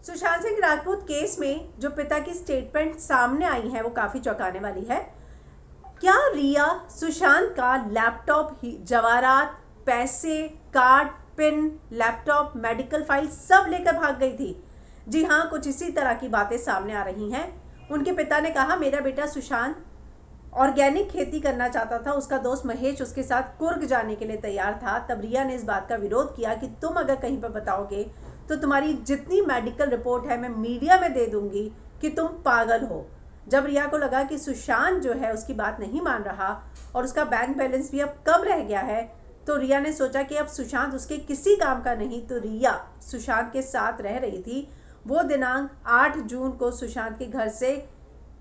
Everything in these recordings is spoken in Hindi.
सुशांत सिंह राजपूत केस में जो पिता की स्टेटमेंट सामने आई है वो काफी चौंकाने वाली है। क्या रिया सुशांत का लैपटॉप, जवाहरात, पैसे, card, pin, laptop, medical file सब लेकर भाग गई थी? जी हाँ, कुछ इसी तरह की बातें सामने आ रही हैं। उनके पिता ने कहा मेरा बेटा सुशांत ऑर्गेनिक खेती करना चाहता था, उसका दोस्त महेश उसके साथ कुर्ग जाने के लिए तैयार था। तब रिया ने इस बात का विरोध किया कि तुम अगर कहीं पर बताओगे तो तुम्हारी जितनी मेडिकल रिपोर्ट है मैं मीडिया में दे दूंगी कि तुम पागल हो। जब रिया को लगा कि सुशांत जो है उसकी बात नहीं मान रहा और उसका बैंक बैलेंस भी अब कम रह गया है, तो रिया ने सोचा कि अब सुशांत उसके किसी काम का नहीं। तो रिया सुशांत के साथ रह रही थी। वो दिनांक 8 जून को सुशांत के घर से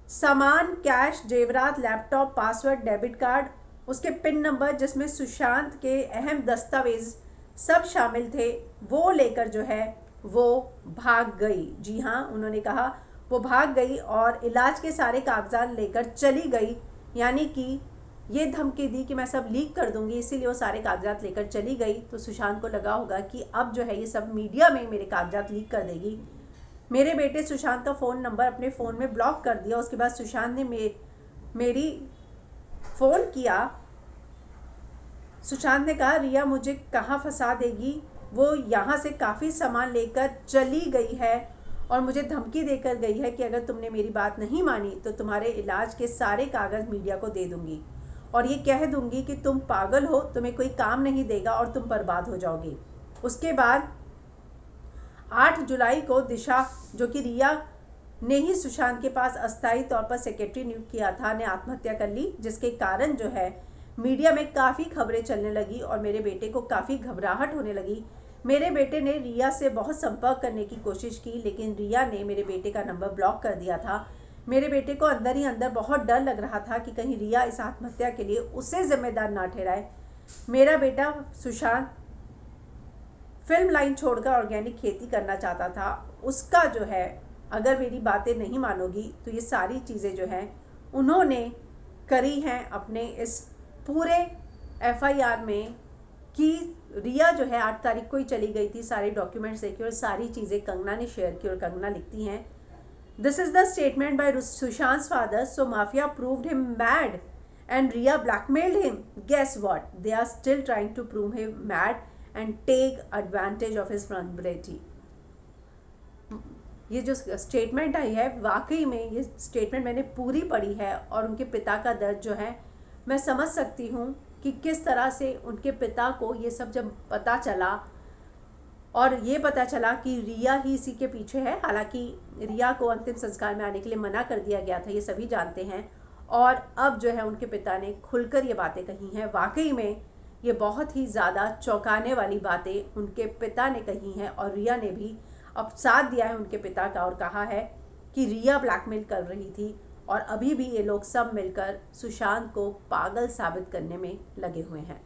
सामान, कैश, जेवरात, लैपटॉप, पासवर्ड, डेबिट कार्ड, उसके पिन नंबर जिसमें सुशांत के अहम दस्तावेज सब शामिल थे, वो लेकर जो है वो भाग गई। जी हाँ, उन्होंने कहा वो भाग गई और इलाज के सारे कागजात लेकर चली गई। यानी कि ये धमकी दी कि मैं सब लीक कर दूंगी, इसीलिए वो सारे कागजात लेकर चली गई। तो सुशांत को लगा होगा कि अब जो है ये सब मीडिया में मेरे कागजात लीक कर देगी। मेरे बेटे सुशांत का फ़ोन नंबर अपने फ़ोन में ब्लॉक कर दिया। उसके बाद सुशांत ने मेरी फ़ोन किया। सुशांत ने कहा रिया मुझे कहाँ फंसा देगी, वो यहाँ से काफ़ी सामान लेकर चली गई है और मुझे धमकी देकर गई है कि अगर तुमने मेरी बात नहीं मानी तो तुम्हारे इलाज के सारे कागज़ मीडिया को दे दूंगी और ये कह दूंगी कि तुम पागल हो, तुम्हें कोई काम नहीं देगा और तुम बर्बाद हो जाओगी। उसके बाद 8 जुलाई को दिशा, जो कि रिया ने ही सुशांत के पास अस्थायी तौर पर सेक्रेटरी नियुक्त किया था, ने आत्महत्या कर ली, जिसके कारण जो है मीडिया में काफ़ी खबरें चलने लगी और मेरे बेटे को काफ़ी घबराहट होने लगी। मेरे बेटे ने रिया से बहुत संपर्क करने की कोशिश की, लेकिन रिया ने मेरे बेटे का नंबर ब्लॉक कर दिया था। मेरे बेटे को अंदर ही अंदर बहुत डर लग रहा था कि कहीं रिया इस आत्महत्या के लिए उसे जिम्मेदार ना ठहराए। मेरा बेटा सुशांत फिल्म लाइन छोड़कर ऑर्गेनिक खेती करना चाहता था। उसका जो है, अगर मेरी बातें नहीं मानोगी तो ये सारी चीज़ें जो हैं उन्होंने करी हैं अपने इस पूरे एफआईआर में, कि रिया जो है 8 तारीख को ही चली गई थी, सारे डॉक्यूमेंट्स देखी और सारी चीज़ें कंगना ने शेयर की। और कंगना लिखती हैं, this is the statement by Sushant father, so mafia proved him mad and Riya blackmailed him. Guess what? They are still trying to prove him mad and take advantage of his vulnerability. ये जो स्टेटमेंट आई है, वाकई में ये स्टेटमेंट मैंने पूरी पढ़ी है और उनके पिता का दर्द जो है मैं समझ सकती हूँ कि किस तरह से उनके पिता को ये सब जब पता चला और ये पता चला कि रिया ही इसी के पीछे है। हालांकि रिया को अंतिम संस्कार में आने के लिए मना कर दिया गया था, ये सभी जानते हैं। और अब जो है उनके पिता ने खुलकर ये बातें कही हैं। वाकई में ये बहुत ही ज़्यादा चौंकाने वाली बातें उनके पिता ने कही हैं और रिया ने भी अब साथ दिया है उनके पिता का और कहा है कि रिया ब्लैकमेल कर रही थी और अभी भी ये लोग सब मिलकर सुशांत को पागल साबित करने में लगे हुए हैं।